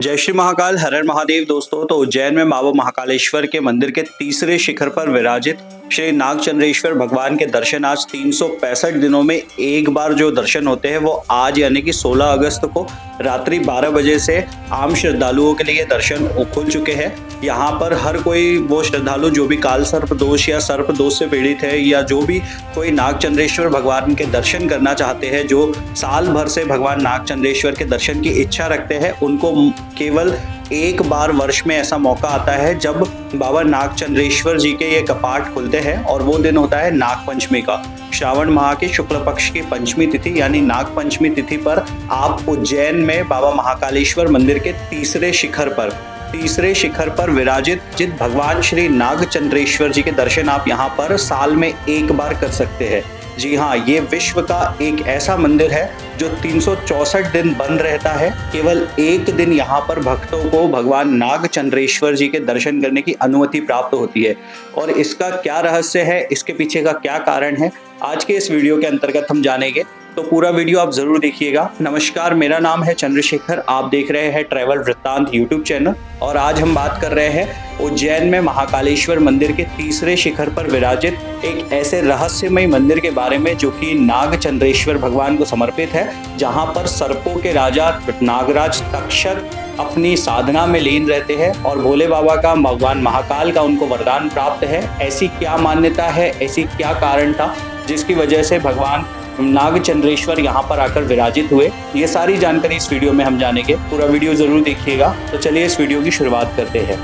जय श्री महाकाल, हर हर महादेव। दोस्तों, तो उज्जैन में बाबा महाकालेश्वर के मंदिर के तीसरे शिखर पर विराजित श्री नागचंद्रेश्वर भगवान के दर्शन आज 365 दिनों में एक बार जो दर्शन होते हैं वो आज यानी कि 16 अगस्त को रात्रि 12 बजे से आम श्रद्धालुओं के लिए दर्शन खुल चुके हैं। यहाँ पर हर कोई वो श्रद्धालु जो भी काल सर्प दोष या सर्प दोष से पीड़ित है या जो भी कोई नागचंद्रेश्वर भगवान के दर्शन करना चाहते हैं, जो साल भर से भगवान नागचंद्रेश्वर के दर्शन की इच्छा रखते हैं, उनको केवल एक बार वर्ष में ऐसा मौका आता है जब बाबा नागचंद्रेश्वर जी के ये कपाट खुलते हैं और वो दिन होता है नाग पंचमी का। श्रावण माह के शुक्ल पक्ष की पंचमी तिथि यानी नाग पंचमी तिथि पर आप उज्जैन में बाबा महाकालेश्वर मंदिर के तीसरे शिखर पर विराजित जित भगवान श्री नागचंद्रेश्वर जी के दर्शन आप यहाँ पर साल में एक बार कर सकते हैं। जी हाँ, ये विश्व का एक ऐसा मंदिर है जो 364 दिन बंद रहता है। केवल एक दिन यहाँ पर भक्तों को भगवान नागचंद्रेश्वर जी के दर्शन करने की अनुमति प्राप्त होती है। और इसका क्या रहस्य है, इसके पीछे का क्या कारण है, आज के इस वीडियो के अंतर्गत हम जानेंगे, तो पूरा वीडियो आप जरूर देखिएगा। नमस्कार, मेरा नाम है चंद्रशेखर, आप देख रहे हैं ट्रैवल वृत्तांत यूट्यूब चैनल। और आज हम बात कर रहे हैं उज्जैन में महाकालेश्वर मंदिर के तीसरे शिखर पर विराजित एक ऐसे रहस्यमय मंदिर के बारे में जो कि नागचंद्रेश्वर भगवान को समर्पित है, जहां पर सर्पों के राजा नागराज तक्षक अपनी साधना में लीन रहते हैं और भोले बाबा का, भगवान महाकाल का उनको वरदान प्राप्त है। ऐसी क्या मान्यता है, ऐसी क्या कारण था जिसकी वजह से भगवान नागचंद्रेश्वर यहाँ पर आकर विराजित हुए, ये सारी जानकारी इस वीडियो में हम जानेंगे। पूरा वीडियो जरूर देखिएगा। तो चलिए इस वीडियो की शुरुआत करते हैं।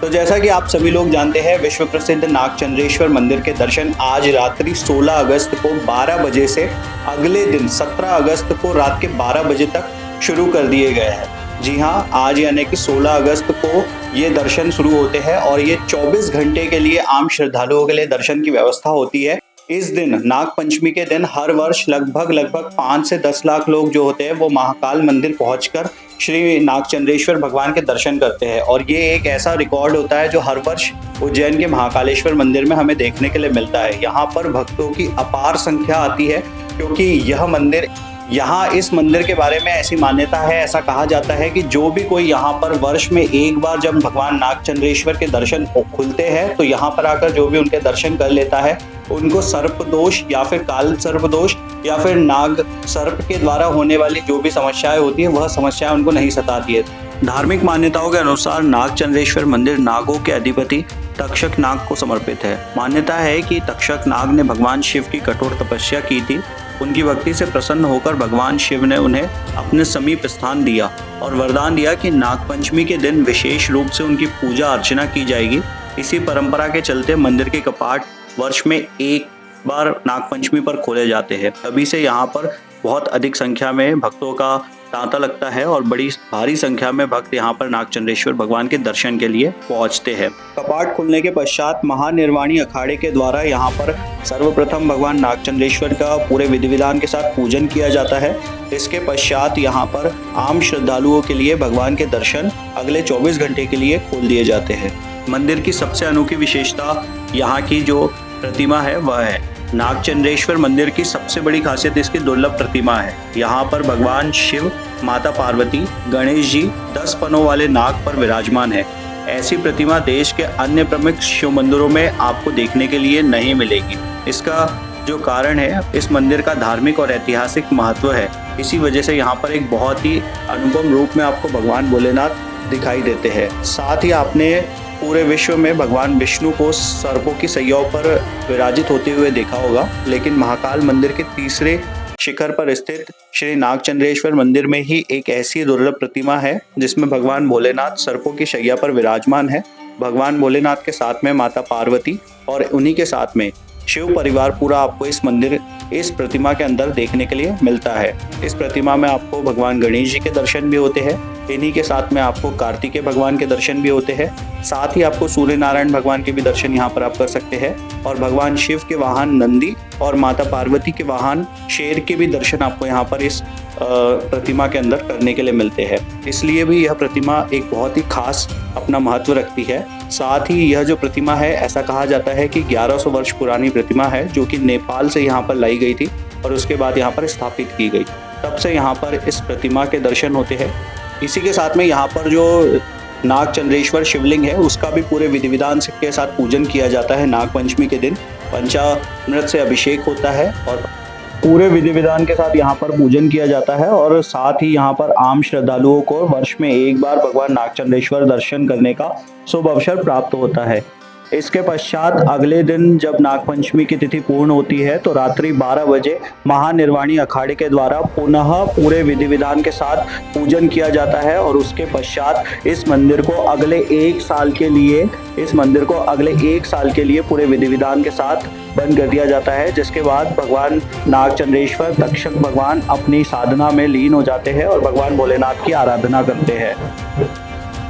तो जैसा कि आप सभी लोग जानते हैं, विश्व प्रसिद्ध नागचंद्रेश्वर मंदिर के दर्शन आज रात्रि 16 अगस्त को 12 बजे से अगले दिन 17 अगस्त को रात के 12 बजे तक शुरू कर दिए गए हैं। जी हाँ, आज यानी कि 16 अगस्त को ये दर्शन शुरू होते हैं और ये 24 घंटे के लिए आम श्रद्धालुओं के लिए दर्शन की व्यवस्था होती है। इस दिन नाग पंचमी के दिन हर वर्ष लगभग 5 से 10 लाख लोग जो होते हैं वो महाकाल मंदिर पहुंचकर श्री नागचंद्रेश्वर भगवान के दर्शन करते हैं। और ये एक ऐसा रिकॉर्ड होता है जो हर वर्ष उज्जैन के महाकालेश्वर मंदिर में हमें देखने के लिए मिलता है। यहाँ पर भक्तों की अपार संख्या आती है क्योंकि इस मंदिर के बारे में ऐसी मान्यता है, ऐसा कहा जाता है कि जो भी कोई यहाँ पर वर्ष में एक बार जब भगवान नागचंद्रेश्वर के दर्शन खुलते हैं तो यहाँ पर आकर जो भी उनके दर्शन कर लेता है, उनको सर्प दोष या फिर काल सर्प दोष या फिर नाग सर्प के द्वारा होने वाली जो भी समस्याएं होती है वह समस्याएं उनको नहीं सताती है। धार्मिक मान्यताओं के अनुसार नागचंद्रेश्वर मंदिर नागों के अधिपति तक्षक नाग को समर्पित है। मान्यता है कि तक्षक नाग ने भगवान शिव की कठोर तपस्या की थी। उनकी भक्ति से प्रसन्न होकर भगवान शिव ने उन्हें अपने समीप स्थान दिया और वरदान दिया कि नागपंचमी के दिन विशेष रूप से उनकी पूजा अर्चना की जाएगी। इसी परंपरा के चलते मंदिर के कपाट वर्ष में एक बार नागपंचमी पर खोले जाते हैं। तभी से यहाँ पर बहुत अधिक संख्या में भक्तों का तांता लगता है और बड़ी भारी संख्या में भक्त यहाँ पर नागचंद्रेश्वर भगवान के दर्शन के लिए पहुँचते हैं। कपाट खुलने के पश्चात महानिर्वाणी अखाड़े के द्वारा यहाँ पर सर्वप्रथम भगवान नागचंद्रेश्वर का पूरे विधि विधान के साथ पूजन किया जाता है। इसके पश्चात यहाँ पर आम श्रद्धालुओं के लिए भगवान के दर्शन अगले 24 घंटे के लिए खोल दिए जाते हैं। मंदिर की सबसे अनोखी विशेषता यहाँ की जो प्रतिमा है वह है नागचंद्रेश्वर मंदिर की सबसे बड़ी खासियत इसकी दुर्लभ प्रतिमा है। यहाँ पर भगवान शिव, माता पार्वती, गणेश जी 10 पनों वाले नाग पर विराजमान है। ऐसी प्रतिमा देश के अन्य प्रमुख शिव मंदिरों में आपको देखने के लिए नहीं मिलेगी। इसका जो कारण है, इस मंदिर का धार्मिक और ऐतिहासिक महत्व है। इसी वजह से यहाँ पर एक बहुत ही अनुपम रूप में आपको भगवान भोलेनाथ दिखाई देते हैं। साथ ही आपने पूरे विश्व में भगवान विष्णु को सर्पों की सैयाओं पर विराजित होते हुए देखा होगा, लेकिन महाकाल मंदिर के तीसरे शिखर पर स्थित श्री नागचंद्रेश्वर मंदिर में ही एक ऐसी दुर्लभ प्रतिमा है जिसमें भगवान भोलेनाथ सर्पों की शैया पर विराजमान है। भगवान भोलेनाथ के साथ में माता पार्वती और उन्हीं के साथ में शिव परिवार पूरा आपको इस प्रतिमा के अंदर देखने के लिए मिलता है। इस प्रतिमा में आपको भगवान गणेश जी के दर्शन भी होते हैं। इन्हीं के साथ में आपको कार्तिकेय भगवान के दर्शन भी होते हैं। साथ ही आपको सूर्य नारायण भगवान के भी दर्शन यहाँ पर आप कर सकते हैं और भगवान शिव के वाहन नंदी और माता पार्वती के वाहन शेर के भी दर्शन आपको यहाँ पर इस प्रतिमा के अंदर करने के लिए मिलते हैं। इसलिए भी यह प्रतिमा एक बहुत ही खास अपना महत्व रखती है। साथ ही यह जो प्रतिमा है, ऐसा कहा जाता है कि 1100 वर्ष पुरानी प्रतिमा है जो कि नेपाल से यहाँ पर लाई गई थी और उसके बाद यहाँ पर स्थापित की गई। तब से यहाँ पर इस प्रतिमा के दर्शन होते हैं। इसी के साथ में यहाँ पर जो नागचंद्रेश्वर शिवलिंग है उसका भी पूरे विधि विधान के साथ पूजन किया जाता है। नागपंचमी के दिन पंचामृत से अभिषेक होता है और पूरे विधि विधान के साथ यहाँ पर पूजन किया जाता है और साथ ही यहाँ पर आम श्रद्धालुओं को वर्ष में एक बार भगवान नागचंद्रेश्वर दर्शन करने का शुभ अवसर प्राप्त होता है। इसके पश्चात अगले दिन जब नागपंचमी की तिथि पूर्ण होती है तो रात्रि 12 बजे महानिर्वाणी अखाड़े के द्वारा पुनः पूरे विधि विधान के साथ पूजन किया जाता है और उसके पश्चात इस मंदिर को अगले एक साल के लिए पूरे विधि विधान के साथ बंद कर दिया जाता है, जिसके बाद भगवान नागचंद्रेश्वर तक्षक भगवान अपनी साधना में लीन हो जाते हैं और भगवान भोलेनाथ की आराधना करते हैं।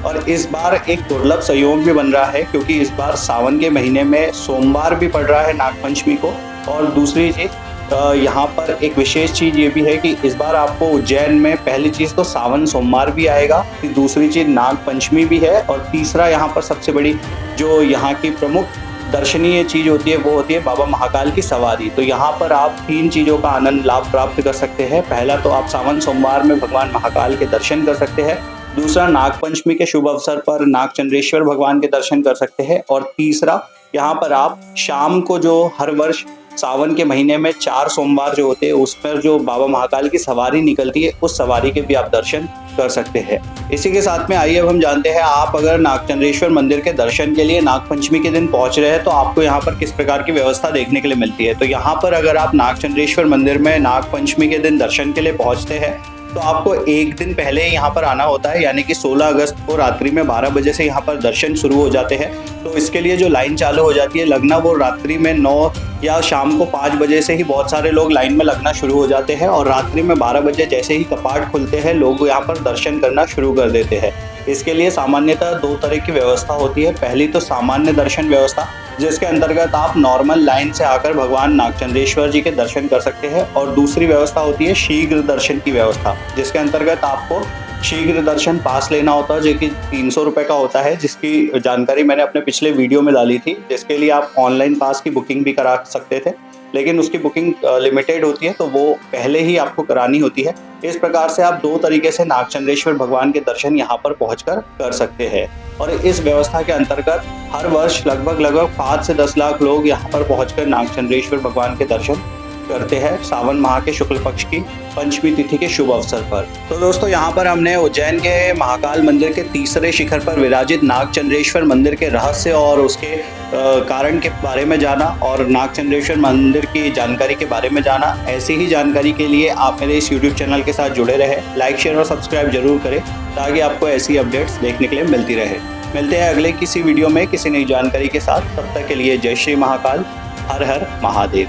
और इस बार एक दुर्लभ संयोग भी बन रहा है क्योंकि इस बार सावन के महीने में सोमवार भी पड़ रहा है नागपंचमी को। और दूसरी चीज़ यहाँ पर एक विशेष चीज़ ये भी है कि इस बार आपको उज्जैन में पहली चीज़ तो सावन सोमवार भी आएगा, फिर दूसरी चीज़ नागपंचमी भी है और तीसरा यहाँ पर सबसे बड़ी जो यहाँ की प्रमुख दर्शनीय चीज़ होती है वो होती है बाबा महाकाल की सवारी। तो यहाँ पर आप 3 चीज़ों का आनंद लाभ प्राप्त कर सकते हैं। पहला तो आप सावन सोमवार में भगवान महाकाल के दर्शन कर सकते हैं, दूसरा नागपंचमी के शुभ अवसर पर नागचंद्रेश्वर भगवान के दर्शन कर सकते हैं और तीसरा यहाँ पर आप शाम को जो हर वर्ष सावन के महीने में 4 सोमवार जो होते हैं उस पर जो बाबा महाकाल की सवारी निकलती है उस सवारी के भी आप दर्शन कर सकते हैं। इसी के साथ में आइए अब हम जानते हैं आप अगर नागचंद्रेश्वर मंदिर के दर्शन के लिए नागपंचमी के दिन पहुंच रहे हैं तो आपको यहाँ पर किस प्रकार की व्यवस्था देखने के लिए मिलती है। तो यहाँ पर अगर आप नागचंद्रेश्वर मंदिर में नागपंचमी के दिन दर्शन के लिए पहुंचते हैं तो आपको एक दिन पहले यहाँ पर आना होता है, यानी कि 16 अगस्त को रात्रि में 12 बजे से यहाँ पर दर्शन शुरू हो जाते हैं। तो इसके लिए जो लाइन चालू हो जाती है लगना वो रात्रि में 9 या शाम को 5 बजे से ही बहुत सारे लोग लाइन में लगना शुरू हो जाते हैं और रात्रि में 12 बजे जैसे ही कपाट खुलते हैं लोग यहाँ पर दर्शन करना शुरू कर देते हैं। इसके लिए सामान्यतः 2 तरह की व्यवस्था होती है। पहली तो सामान्य दर्शन व्यवस्था, जिसके अंतर्गत आप नॉर्मल लाइन से आकर भगवान नागचंद्रेश्वर जी के दर्शन कर सकते हैं, और दूसरी व्यवस्था होती है शीघ्र दर्शन की व्यवस्था, जिसके अंतर्गत आपको शीघ्र दर्शन पास लेना होता है जो कि 300 रुपये का होता है, जिसकी जानकारी मैंने अपने पिछले वीडियो में डाली थी, जिसके लिए आप ऑनलाइन पास की बुकिंग भी करा सकते थे, लेकिन उसकी बुकिंग लिमिटेड होती है तो वो पहले ही आपको करानी होती है। इस प्रकार से आप 2 तरीके से नागचंद्रेश्वर भगवान के दर्शन यहाँ पर पहुंचकर कर सकते हैं। और इस व्यवस्था के अंतर्गत हर वर्ष लगभग 5 से 10 लाख लोग यहाँ पर पहुंचकर नागचंद्रेश्वर भगवान के दर्शन करते हैं सावन माह के शुक्ल पक्ष की पंचमी तिथि के शुभ अवसर पर। तो दोस्तों यहाँ पर हमने उज्जैन के महाकाल मंदिर के तीसरे शिखर पर विराजित नागचंद्रेश्वर मंदिर के रहस्य और उसके कारण के बारे में जाना और नागचंद्रेश्वर मंदिर की जानकारी के बारे में जाना। ऐसी ही जानकारी के लिए आप मेरे इस YouTube चैनल के साथ जुड़े रहे, लाइक शेयर और सब्सक्राइब जरूर करें ताकि आपको ऐसी अपडेट्स देखने के लिए मिलती रहे। मिलते हैं अगले किसी वीडियो में किसी नई जानकारी के साथ। तब तक के लिए जय श्री महाकाल, हर हर महादेव।